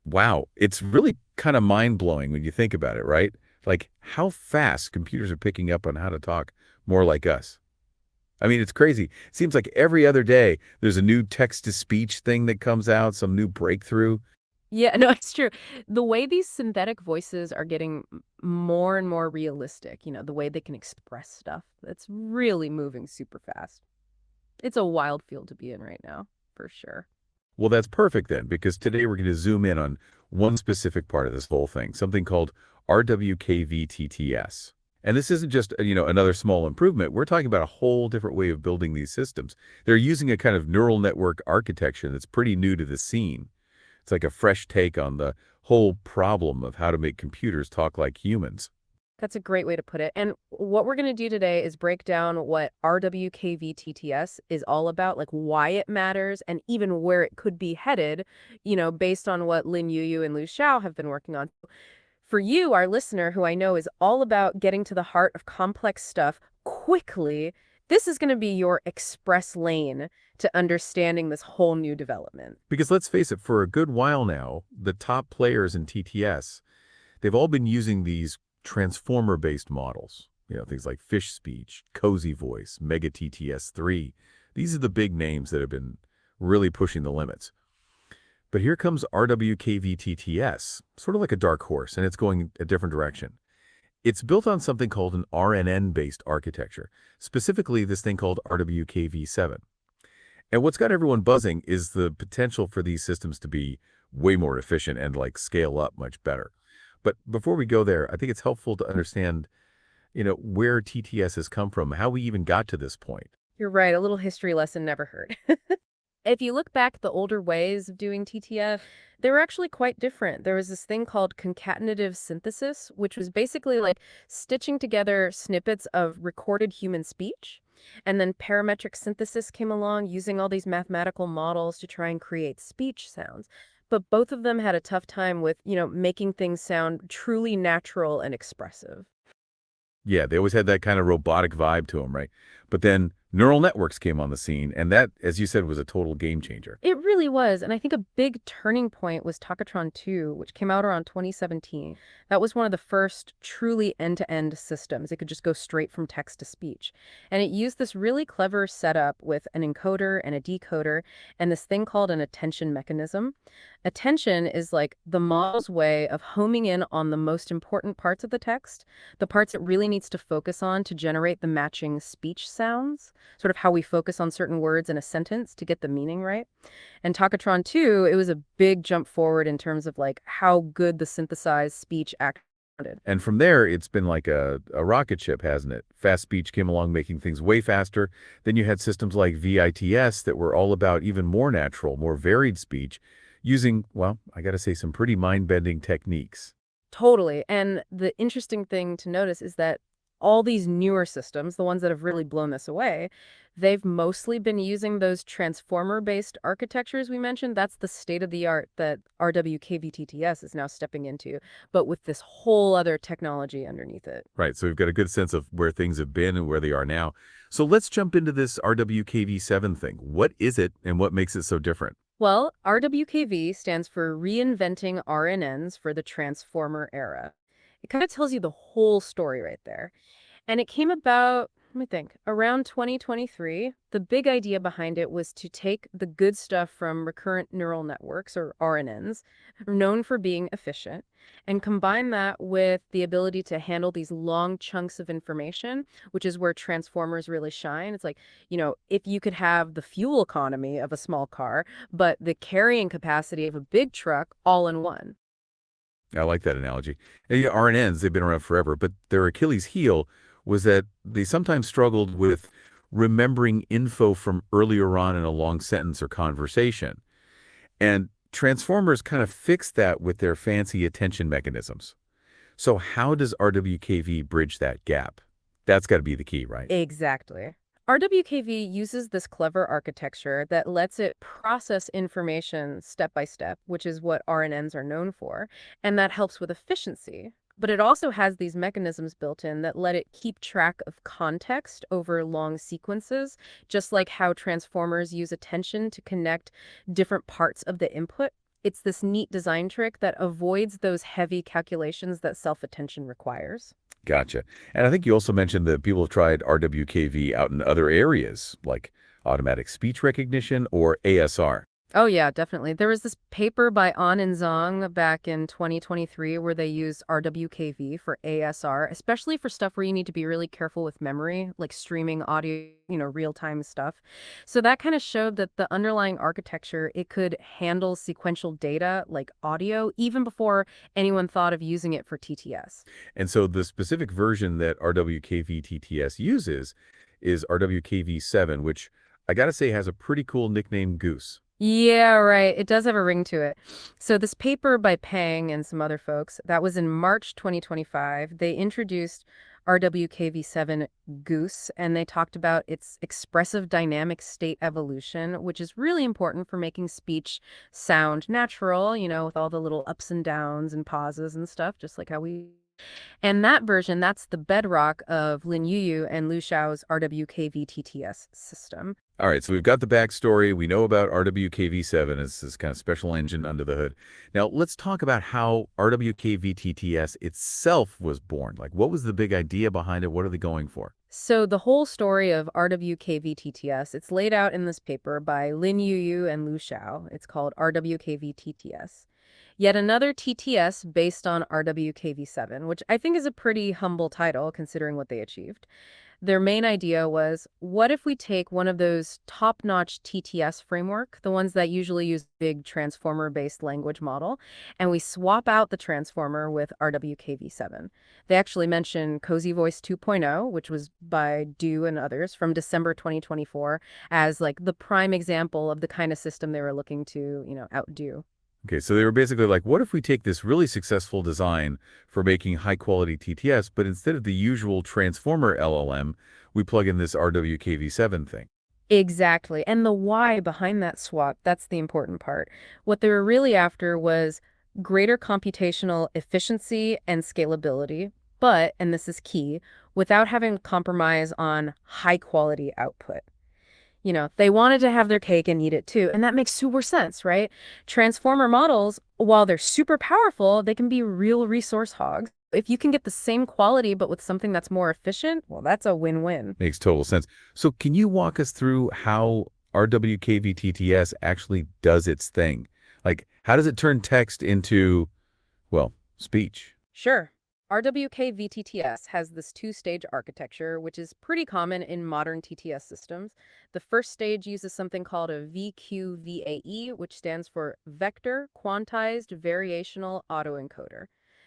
Wow, it's really kind of mind-blowing when you think about it, right? Like how fast computers are picking up on how to talk more like us. I mean, it's crazy. It seems like every other day there's a new text-to-speech thing that comes out, some new breakthrough. Yeah, no, it's true. The way these synthetic voices are getting more and more realistic, the way they can express stuff, that's really moving super fast. It's a wild field to be in right now, for sure. Well, that's perfect then, because today we're going to zoom in on one specific part of this whole thing, something called RWKV-TTS. And this isn't just, another small improvement. We're talking about a whole different way of building these systems. They're using a kind of neural network architecture that's pretty new to the scene. It's like a fresh take on the whole problem of how to make computers talk like humans. That's a great way to put it. And what we're going to do today is break down what RWKV-TTS is all about, like why it matters and even where it could be headed, based on what Lin Yueyu and Liu Xiao have been working on. For you, our listener, who I know is all about getting to the heart of complex stuff quickly, this is going to be your express lane to understanding this whole new development. Because let's face it, for a good while now, the top players in TTS, they've all been using these transformer-based models. Things like fish speech, CosyVoice, MegaTTS 3. These are the big names that have been really pushing the limits. But here comes RWKVTTS, sort of like a dark horse, and it's going a different direction. It's built on something called an RNN-based architecture, specifically this thing called RWKV-7. And what's got everyone buzzing is the potential for these systems to be way more efficient and like scale up much better. But before we go there, I think it's helpful to understand, where TTS has come from, how we even got to this point. You're right, a little history lesson never hurt. If you look back at the older ways of doing TTF, they were actually quite different. There was this thing called concatenative synthesis, which was basically like stitching together snippets of recorded human speech. And then parametric synthesis came along using all these mathematical models to try and create speech sounds. But both of them had a tough time with, making things sound truly natural and expressive. Yeah, they always had that kind of robotic vibe to them, right? But then neural networks came on the scene, and that, as you said, was a total game changer. It really was, and I think a big turning point was Takatron 2, which came out around 2017. That was one of the first truly end-to-end systems. It could just go straight from text to speech. And it used this really clever setup with an encoder and a decoder and this thing called an attention mechanism. Attention is like the model's way of homing in on the most important parts of the text, the parts it really needs to focus on to generate the matching speech sounds, sort of how we focus on certain words in a sentence to get the meaning right. And Takatron 2, it was a big jump forward in terms of like how good the synthesized speech actually sounded. And from there, it's been like a rocket ship, hasn't it? Fast speech came along, making things way faster. Then you had systems like VITS that were all about even more natural, more varied speech, using, well, I got to say, some pretty mind-bending techniques. Totally. And the interesting thing to notice is that all these newer systems, the ones that have really blown this away, they've mostly been using those transformer-based architectures we mentioned. That's the state of the art that RWKVTTS is now stepping into, but with this whole other technology underneath it. Right, so we've got a good sense of where things have been and where they are now. So let's jump into this RWKV7 thing. What is it and what makes it so different? Well, RWKV stands for Reinventing RNNs for the Transformer Era. It kind of tells you the whole story right there. And it came about, let me think, around 2023. The big idea behind it was to take the good stuff from recurrent neural networks, or RNNs, known for being efficient, and combine that with the ability to handle these long chunks of information, which is where transformers really shine. It's like, if you could have the fuel economy of a small car, but the carrying capacity of a big truck all in one. I like that analogy. And yeah, RNNs, they've been around forever, but their Achilles heel was that they sometimes struggled with remembering info from earlier on in a long sentence or conversation. And transformers kind of fixed that with their fancy attention mechanisms. So how does RWKV bridge that gap? That's got to be the key, right? Exactly. RWKV uses this clever architecture that lets it process information step by step, which is what RNNs are known for, and that helps with efficiency. But it also has these mechanisms built in that let it keep track of context over long sequences, just like how transformers use attention to connect different parts of the input. It's this neat design trick that avoids those heavy calculations that self-attention requires. Gotcha. And I think you also mentioned that people have tried RWKV out in other areas, like automatic speech recognition or ASR. Oh yeah, definitely. There was this paper by An and Zhang back in 2023 where they used RWKV for ASR, especially for stuff where you need to be really careful with memory, like streaming audio, real-time stuff. So that kind of showed that the underlying architecture, it could handle sequential data like audio even before anyone thought of using it for TTS. And so the specific version that RWKV-TTS uses is RWKV-7, which I got to say has a pretty cool nickname, Goose. Yeah, right. It does have a ring to it. So this paper by Pang and some other folks, that was in March 2025. They introduced RWKV7 Goose, and they talked about its expressive dynamic state evolution, which is really important for making speech sound natural, with all the little ups and downs and pauses and stuff, just like how we and that version, that's the bedrock of Lin Yueyu and Liu Xiao's RWKV-TTS system. All right, so we've got the backstory. We know about RWKV7 as this kind of special engine under the hood. Now, let's talk about how RWKV-TTS itself was born. Like, what was the big idea behind it? What are they going for? So the whole story of RWKV-TTS, it's laid out in this paper by Lin Yueyu and Liu Xiao. It's called RWKV-TTS. Yet another TTS based on RWKV7, which I think is a pretty humble title considering what they achieved. Their main idea was, what if we take one of those top-notch TTS framework, the ones that usually use big transformer-based language model, and we swap out the transformer with RWKV7. They actually mention CosyVoice 2.0, which was by Du and others from December 2024, as like the prime example of the kind of system they were looking to, outdo. Okay, so they were basically like, what if we take this really successful design for making high-quality TTS, but instead of the usual transformer LLM, we plug in this RWKV7 thing? Exactly. And the why behind that swap, that's the important part. What they were really after was greater computational efficiency and scalability, but, and this is key, without having to compromise on high quality output. They wanted to have their cake and eat it too. And that makes super sense, right? Transformer models, while they're super powerful, they can be real resource hogs. If you can get the same quality, but with something that's more efficient, well, that's a win-win. Makes total sense. So can you walk us through how RWKV-TTS actually does its thing? Like, how does it turn text into, well, speech? Sure. RWKVTTS has this two-stage architecture, which is pretty common in modern TTS systems. The first stage uses something called a VQVAE, which stands for Vector Quantized Variational Autoencoder.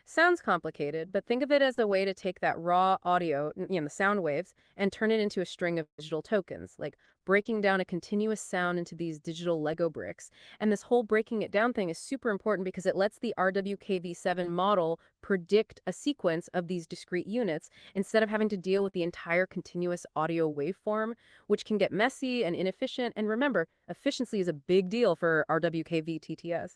Sounds complicated, but think of it as a way to take that raw audio, the sound waves, and turn it into a string of digital tokens, like breaking down a continuous sound into these digital Lego bricks. And this whole breaking it down thing is super important because it lets the RWKV7 model predict a sequence of these discrete units instead of having to deal with the entire continuous audio waveform, which can get messy and inefficient. And remember, efficiency is a big deal for RWKV TTS.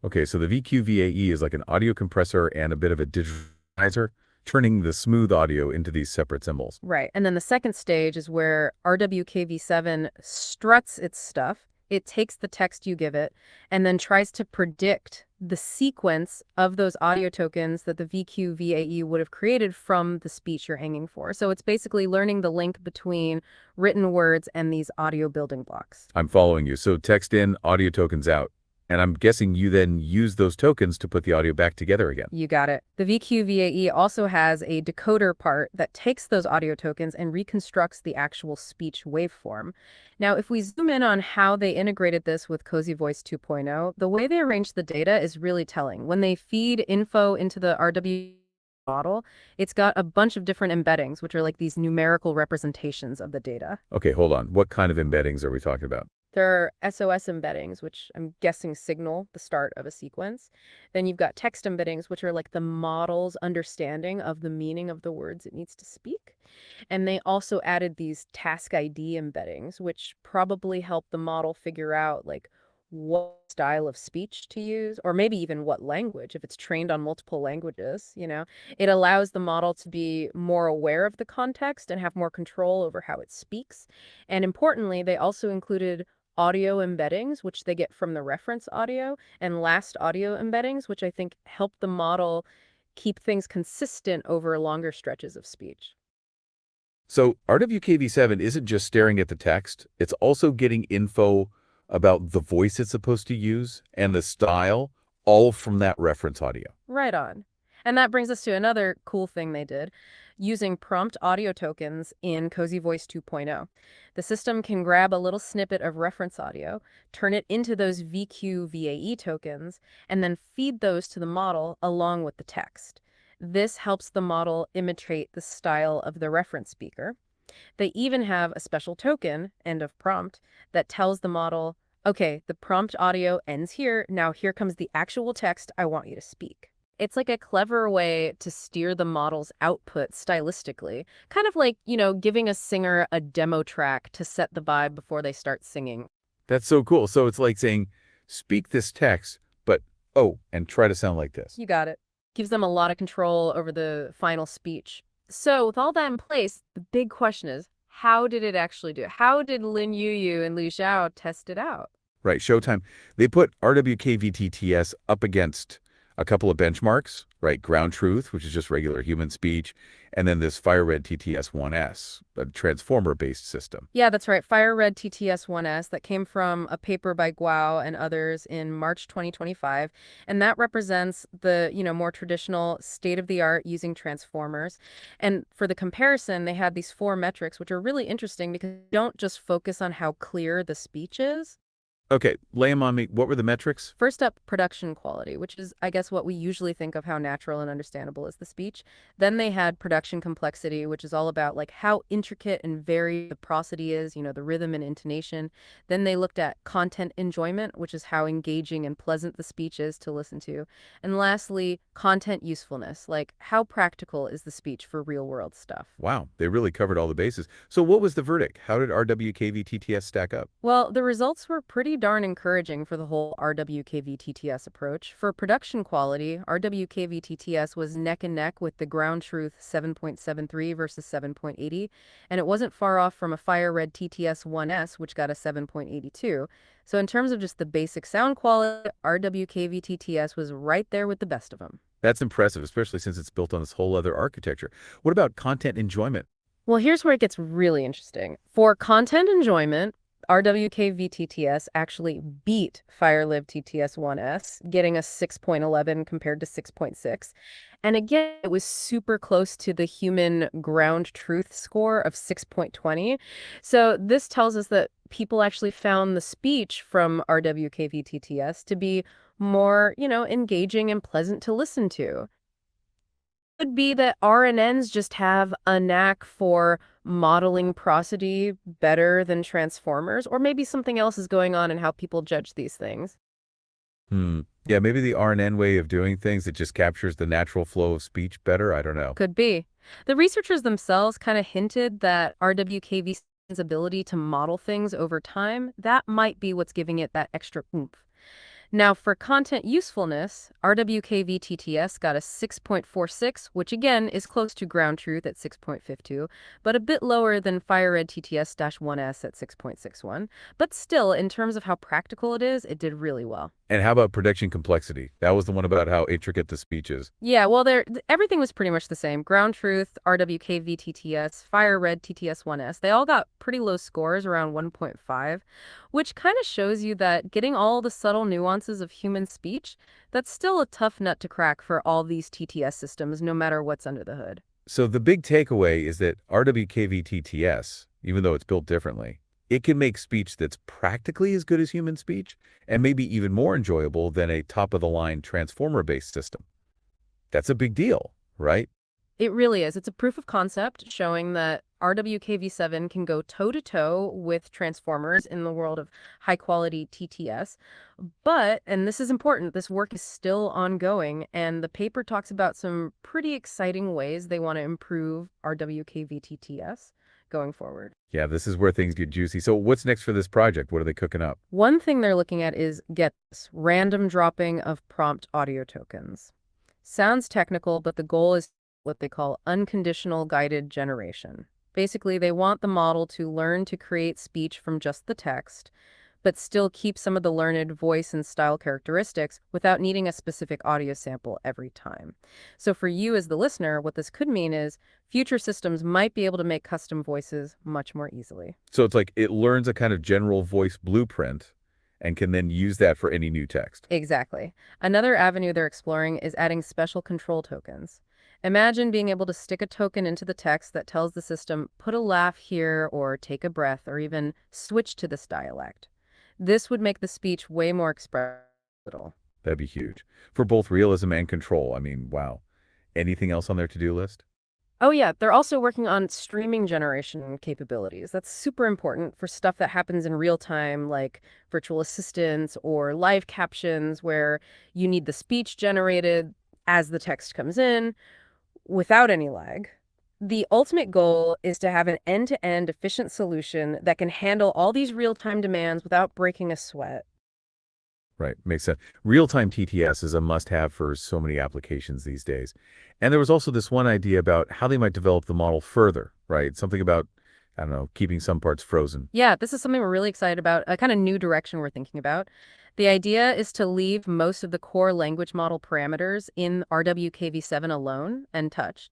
Okay, so the VQVAE is like an audio compressor and a bit of a digitizer, turning the smooth audio into these separate symbols. Right. And then the second stage is where RWKV7 struts its stuff. It takes the text you give it and then tries to predict the sequence of those audio tokens that the VQVAE would have created from the speech you're hanging for. So it's basically learning the link between written words and these audio building blocks. I'm following you. So text in, audio tokens out. And I'm guessing you then use those tokens to put the audio back together again. You got it. The VQVAE also has a decoder part that takes those audio tokens and reconstructs the actual speech waveform. Now, if we zoom in on how they integrated this with CosyVoice 2.0, the way they arrange the data is really telling. When they feed info into the RW model, it's got a bunch of different embeddings, which are like these numerical representations of the data. Okay, hold on. What kind of embeddings are we talking about? There are SOS embeddings, which I'm guessing signal the start of a sequence. Then you've got text embeddings, which are like the model's understanding of the meaning of the words it needs to speak. And they also added these task ID embeddings, which probably help the model figure out like what style of speech to use, or maybe even what language, if it's trained on multiple languages. It allows the model to be more aware of the context and have more control over how it speaks. And importantly, they also included audio embeddings, which they get from the reference audio, and last audio embeddings, which I think help the model keep things consistent over longer stretches of speech. So RWKV-7 isn't just staring at the text, it's also getting info about the voice it's supposed to use and the style, all from that reference audio. Right on. And that brings us to another cool thing they did, using prompt audio tokens in CosyVoice 2.0. The system can grab a little snippet of reference audio, turn it into those VQ-VAE tokens, and then feed those to the model along with the text. This helps the model imitate the style of the reference speaker. They even have a special token, end of prompt, that tells the model, okay, the prompt audio ends here. Now here comes the actual text I want you to speak. It's like a clever way to steer the model's output stylistically, kind of like, giving a singer a demo track to set the vibe before they start singing. That's so cool. So it's like saying, speak this text, but, oh, and try to sound like this. You got it. Gives them a lot of control over the final speech. So with all that in place, the big question is, how did it actually do it? How did Lin Yueyu and Liu Xiao test it out? Right, Showtime. They put RWKV-TTS up against a couple of benchmarks, right? Ground truth, which is just regular human speech, and then this FireRed TTS-1S, a transformer-based system. Yeah, that's right. FireRed TTS-1S that came from a paper by Guo and others in March 2025. And that represents the, more traditional state-of-the-art using transformers. And for the comparison, they had these 4 metrics, which are really interesting because they don't just focus on how clear the speech is. Okay, lay them on me. What were the metrics? First up, production quality, which is, I guess, what we usually think of how natural and understandable is the speech. Then they had production complexity, which is all about like how intricate and varied the prosody is, the rhythm and intonation. Then they looked at content enjoyment, which is how engaging and pleasant the speech is to listen to. And lastly, content usefulness, like how practical is the speech for real world stuff. Wow, they really covered all the bases. So what was the verdict? How did RWKV-TTS stack up? Well, the results were pretty darn encouraging for the whole RWKV-TTS approach. For production quality, RWKV-TTS was neck and neck with the ground truth 7.73 versus 7.80, and it wasn't far off from a FireRed TTS-1S, which got a 7.82. So in terms of just the basic sound quality, RWKV-TTS was right there with the best of them. That's impressive, especially since it's built on this whole other architecture. What about content enjoyment? Well, here's where it gets really interesting. For content enjoyment, RWKV-TTS actually beat FireLib TTS-1S, getting a 6.11 compared to 6.6. And again, it was super close to the human ground truth score of 6.20. So this tells us that people actually found the speech from RWKV-TTS to be more, engaging and pleasant to listen to. Could be that RNNs just have a knack for modeling prosody better than transformers, or maybe something else is going on in how people judge these things. Yeah, maybe the RNN way of doing things, it just captures the natural flow of speech better. I don't know. Could be. The researchers themselves kind of hinted that RWKV's ability to model things over time, that might be what's giving it that extra oomph. Now, for content usefulness, RWKV-TTS got a 6.46, which again is close to ground truth at 6.52, but a bit lower than FireRed TTS-1S at 6.61. But still, in terms of how practical it is, it did really well. And how about production complexity? That was the one about how intricate the speech is. Yeah, well, everything was pretty much the same. Ground truth, RWKV-TTS, FireRed TTS-1S, they all got pretty low scores, around 1.5, which kind of shows you that getting all the subtle nuances of human speech, that's still a tough nut to crack for all these TTS systems, no matter what's under the hood. So the big takeaway is that RWKV-TTS, even though it's built differently, it can make speech that's practically as good as human speech and maybe even more enjoyable than a top-of-the-line transformer-based system. That's a big deal, right? It really is. It's a proof of concept showing that RWKV-7 can go toe-to-toe with transformers in the world of high-quality TTS. But, and this is important, this work is still ongoing, and the paper talks about some pretty exciting ways they want to improve RWKV-TTS going forward. Yeah, this is where things get juicy. So what's next for this project? What are they cooking up? One thing they're looking at is, get this, random dropping of prompt audio tokens. Sounds technical, but the goal is what they call unconditional guided generation. Basically, they want the model to learn to create speech from just the text, but still keep some of the learned voice and style characteristics without needing a specific audio sample every time. So for you as the listener, what this could mean is future systems might be able to make custom voices much more easily. So it's like it learns a kind of general voice blueprint and can then use that for any new text. Exactly. Another avenue they're exploring is adding special control tokens. Imagine being able to stick a token into the text that tells the system, put a laugh here, or take a breath, or even switch to this dialect. This would make the speech way more expressive. That'd be huge. For both realism and control. I mean, wow. Anything else on their to-do list? Oh yeah, they're also working on streaming generation capabilities. That's super important for stuff that happens in real time, like virtual assistants or live captions, where you need the speech generated as the text comes in without any lag. The ultimate goal is to have an end-to-end efficient solution that can handle all these real-time demands without breaking a sweat. Right, makes sense. Real-time TTS is a must-have for so many applications these days. And there was also this one idea about how they might develop the model further, right? Something about, I don't know, keeping some parts frozen. Yeah, this is something we're really excited about, a kind of new direction we're thinking about. The idea is to leave most of the core language model parameters in RWKV-7 alone and touch.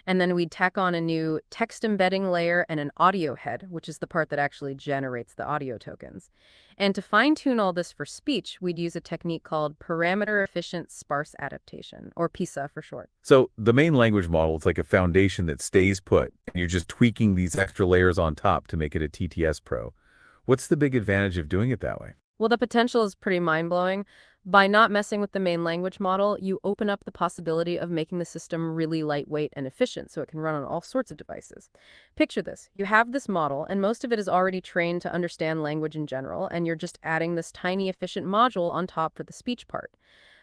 And then we'd tack on a new text embedding layer and an audio head, which is the part that actually generates the audio tokens. And to fine-tune all this for speech, we'd use a technique called parameter efficient sparse adaptation, or PISA for short. So the main language model is like a foundation that stays put, and you're just tweaking these extra layers on top to make it a TTS Pro. What's the big advantage of doing it that way? Well, the potential is pretty mind-blowing. By not messing with the main language model, you open up the possibility of making the system really lightweight and efficient so it can run on all sorts of devices. Picture this. You have this model, and most of it is already trained to understand language in general, and you're just adding this tiny efficient module on top for the speech part.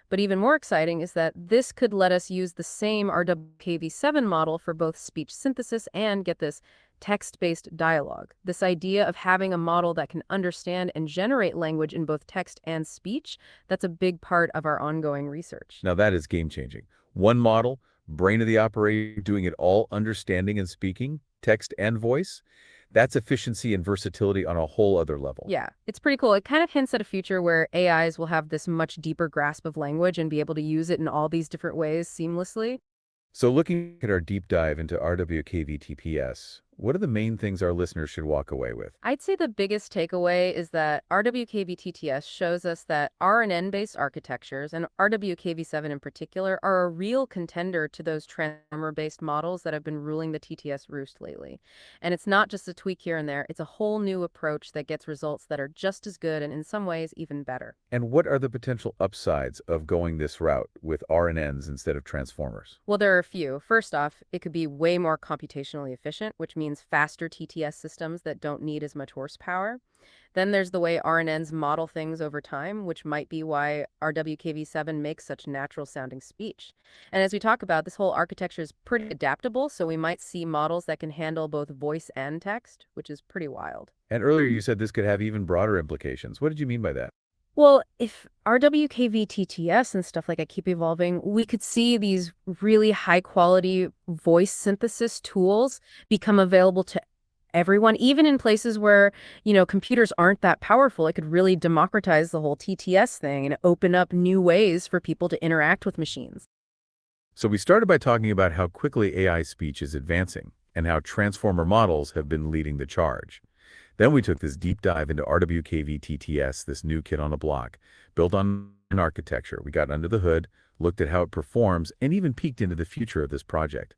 But even more exciting is that this could let us use the same RWKV-7 model for both speech synthesis and, get this, text-based dialogue. This idea of having a model that can understand and generate language in both text and speech, that's a big part of our ongoing research. Now that is game-changing. One model, brain of the operator, doing it all, understanding and speaking, text and voice. That's efficiency and versatility on a whole other level. Yeah, it's pretty cool. It kind of hints at a future where AIs will have this much deeper grasp of language and be able to use it in all these different ways seamlessly. So looking at our deep dive into RWKV-TTS, what are the main things our listeners should walk away with? I'd say the biggest takeaway is that RWKV-TTS shows us that RNN-based architectures, and RWKV-7 in particular, are a real contender to those transformer-based models that have been ruling the TTS roost lately. And it's not just a tweak here and there, it's a whole new approach that gets results that are just as good and in some ways even better. And what are the potential upsides of going this route with RNNs instead of transformers? Well, there are a few. First off, it could be way more computationally efficient, which means faster TTS systems that don't need as much horsepower. Then there's the way RNNs model things over time, which might be why RWKV-7 makes such natural-sounding speech. And as we talk about, this whole architecture is pretty adaptable, so we might see models that can handle both voice and text, which is pretty wild. And earlier you said this could have even broader implications. What did you mean by that? Well, if RWKV-TTS and stuff like it keep evolving, we could see these really high-quality voice synthesis tools become available to everyone, even in places where, computers aren't that powerful. It could really democratize the whole TTS thing and open up new ways for people to interact with machines. So we started by talking about how quickly AI speech is advancing and how transformer models have been leading the charge. Then we took this deep dive into RWKV-TTS, this new kid on the block, built on an architecture. We got under the hood, looked at how it performs, and even peeked into the future of this project.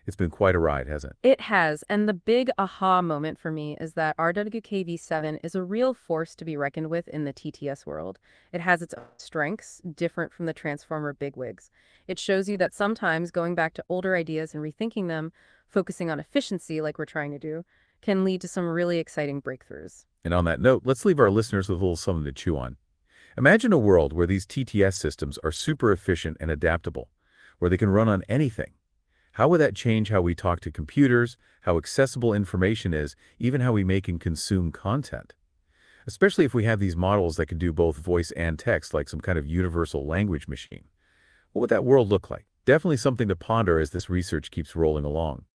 It's been quite a ride, hasn't it? It has, and the big aha moment for me is that RWKV-7 is a real force to be reckoned with in the TTS world. It has its own strengths, different from the transformer bigwigs. It shows you that sometimes going back to older ideas and rethinking them, focusing on efficiency like we're trying to do, can lead to some really exciting breakthroughs. And on that note, let's leave our listeners with a little something to chew on. Imagine a world where these TTS systems are super efficient and adaptable, where they can run on anything. How would that change how we talk to computers, how accessible information is, even how we make and consume content? Especially if we have these models that can do both voice and text, like some kind of universal language machine. What would that world look like? Definitely something to ponder as this research keeps rolling along.